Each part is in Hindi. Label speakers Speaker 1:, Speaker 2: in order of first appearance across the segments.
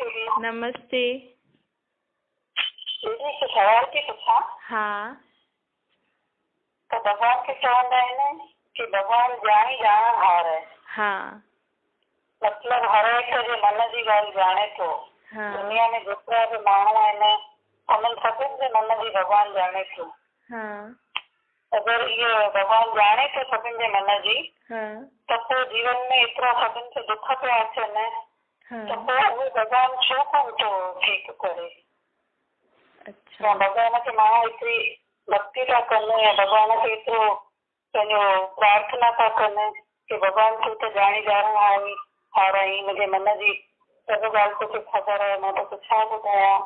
Speaker 1: दीदी।
Speaker 2: नमस्ते।
Speaker 1: दीदी कुछ सवाल थी पूछा।
Speaker 2: हाँ।
Speaker 1: तो भगवान के चवंदा आहिनि कि भगवान जाणी ॼाणण हार है।
Speaker 2: हाँ।
Speaker 1: मतलब हर एक जे मन जी ॻाल्हि ॼाणे थो।
Speaker 2: हाँ।
Speaker 1: दुनिया में जेतिरा बि माण्हू आहिनि उन्हनि सभिनि जे मन जी भगवान ॼाणे थो।
Speaker 2: हाँ।
Speaker 1: अगरि इहो भगवान ॼाणे थो सभिनि जे मन जी
Speaker 2: हाँ।
Speaker 1: त पोइ जीवन में एतिरा सभिनि खे दुख पिया अचनि
Speaker 2: हाँ।
Speaker 1: त पोइ उहो भगवान छो कोन थो ठीकु करे।
Speaker 2: अच्छा।
Speaker 1: या भगवान खे माण्हू एतिरी भक्ति था कनि या भगवान खे एतिरो पंहिंजो प्रार्थना था कनि कि भगवान तूं त जाणी ॼाणण हार आहीं, मुंहिंजे मन जी सभु ॻाल्हि तोखे ख़बर आहे, मां तोखे छा ॿुधायां।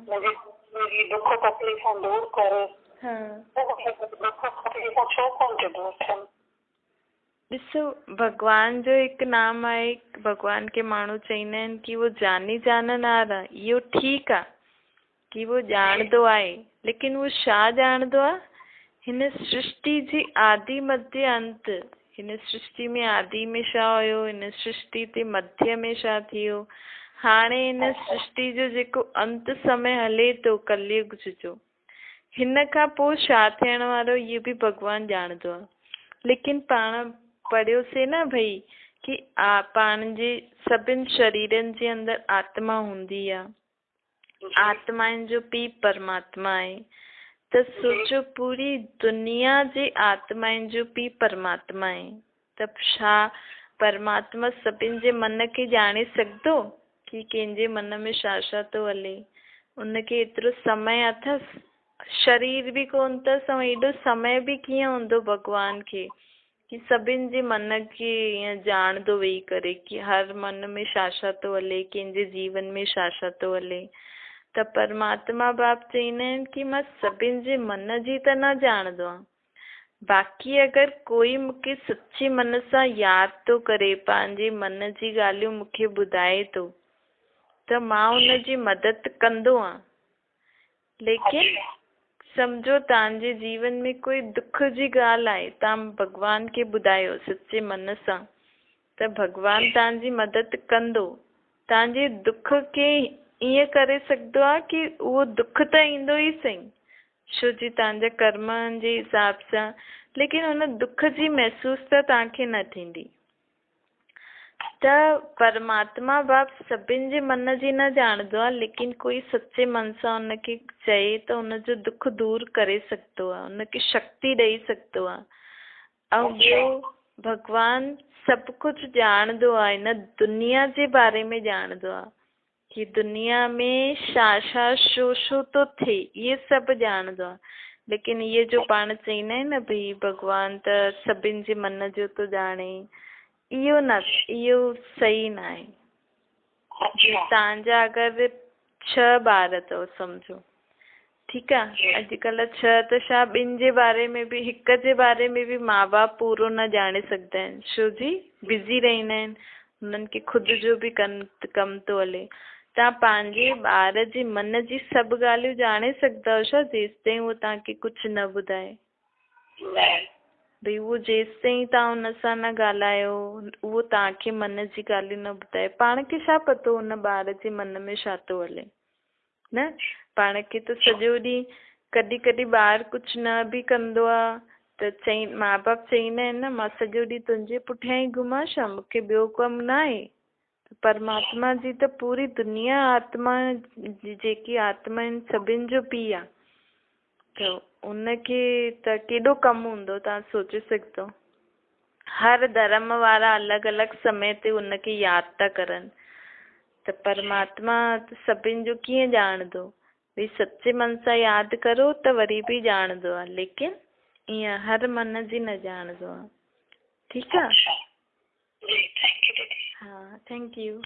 Speaker 1: मुंहिंजी दुख तकलीफ़ूं दूर कर। दुख तकलीफ़ूं छो कोन थियूं दूर थियनि।
Speaker 2: ॾिसो, भगवान जो हिकु नाम आहे, भगवान के माण्हू चईंदा आहिनि कि वो जानी ॼाणनहार आहे। इहो ठीकु आहे कि वो ॼाणदो आहे, लेकिन वो छा ॼाणदो आहे? हिन सृष्टि जी आदि मध्य अंत। हिन सृष्टि में आदि में छा हुयो, हिन सृष्टि ते मध्य में छा थियो, हाणे हिन सृष्टि जो जेको अंत समय हले थो कलयुग जो, हिन खां पोइ छा थियण वारो इहो बि भगवान ॼाणदो आहे। लेकिन पाण पढ़ियोसीं न भई कि पाण जे सभिनि शरीरनि जे अंदरि आत्मा हूंदी आहे, आत्माउनि जो पीउ परमात्मा आहे। त सोचो, पूरी दुनिया जे आत्माउनि जो पीउ परमात्मा आहे, त छा परमात्मा सभिनि जे मन खे ॼाणे सघंदो कि कंहिंजे मन में छा छा थो हले? उनखे एतिरो समय अथसि, शरीर बि कोन अथसि, ऐं एॾो समय बि कीअं हूंदो भगवान खे कि सभिनि जे मन खे ईअं ॼाणदो वेही करे कि हर मन में छा छा थो हले, कंहिंजे जीवन में छा छा थो हले। त परमात्मा बाप चईंदा आहिनि कि मां सभिनि जे मन जी त न ॼाणदो आहियां, बाक़ी अगरि कोई मूंखे सच्चे मन सां यादि थो करे, पंहिंजे मन जी ॻाल्हियूं मूंखे ॿुधाए थो, त मां हुनजी मदद कंदो आहियां। लेकिन सम्झो तव्हांजे जीवन में कोई दुख जी ॻाल्हि आहे, तव्हां भगवान खे ॿुधायो सच्चे मन सां, त भगवान तव्हांजी मदद कंदो। तव्हांजे दुख खे ईअं करे सघंदो आहे कि उहो दुख त ईंदो ई सही, छो जी तव्हांजा कर्मनि जे हिसाब सां, लेकिन हुन दुख जी महसूस त तव्हांखे न थींदी। त परमात्मा बाप सभिनि जे मन जी न ॼाणदो आहे, लेकिन कोई सच्चे मन सां हुनखे चए त हुनजो दुख दूर करे सघंदो आहे, हुनखे शक्ति ॾेई सघंदो आहे। ऐं ॿियो, भगवान सभु कुझु ॼाणदो आहे, हिन दुनिया जे बारे में ॼाणदो आहे कि दुनिया में छा छा छो छो थो थिए, इहे सभु ॼाणदो आहे। लेकिन इहे जो पाण चईंदा आहिनि न भई भगवान त सभिनि जे मन जो थो ॼाणे, इहो न, इहो सही न आहे। तव्हांजा अगरि 6 ॿार अथव सम्झो, ठीकु आहे, अॼुकल्ह 6 त छा, ॿिनि जे बारे में बि, हिक जे बारे में बि माउ बाप पूरो न ॼाणे सघंदा आहिनि, छो जी बिज़ी रहंदा आहिनि, हुननि खे ख़ुदि जो बि कमु थो हले। तव्हां पंहिंजे ॿार जे मन जी सभु ॻाल्हियूं ॼाणे सघंदा आहियो छा, जेसिताईं उहो तव्हांखे कुझु न ॿुधाए? भई उहो जेसिताईं तव्हां हुन सां न ॻाल्हायो, उहो तव्हांखे मन जी ॻाल्हियूं न ॿुधाए, पाण खे छा पतो हुन ॿार जे मन में छा थो हले? न, पाण खे त सॼो ॾींहुं, कॾहिं कॾहिं ॿार कुझु न बि कंदो आहे त माउ बाप चईंदा आहिनि न, मां सॼो ॾींहुं तुंहिंजे पुठियां ई घुमां छा, मूंखे ॿियो कमु न आहे? परमात्मा जी त पूरी दुनिया आत्मा, जेकी आत्मा आहिनि सभिनि जो पीउ आहे, त उनखे त केॾो कमु हूंदो, तव्हां सोचे सघंदो। हर धर्म वारा अलॻि अलॻि समय ते उनखे यादि था करनि, त परमात्मा सभिनि जो कीअं ॼाणदो? भई सच्चे मन सां यादि करो त वरी बि ॼाणदो आहे, लेकिन ईअं हर मन जी न ॼाणदो आहे। ठीकु आहे? हा, थैंक यू।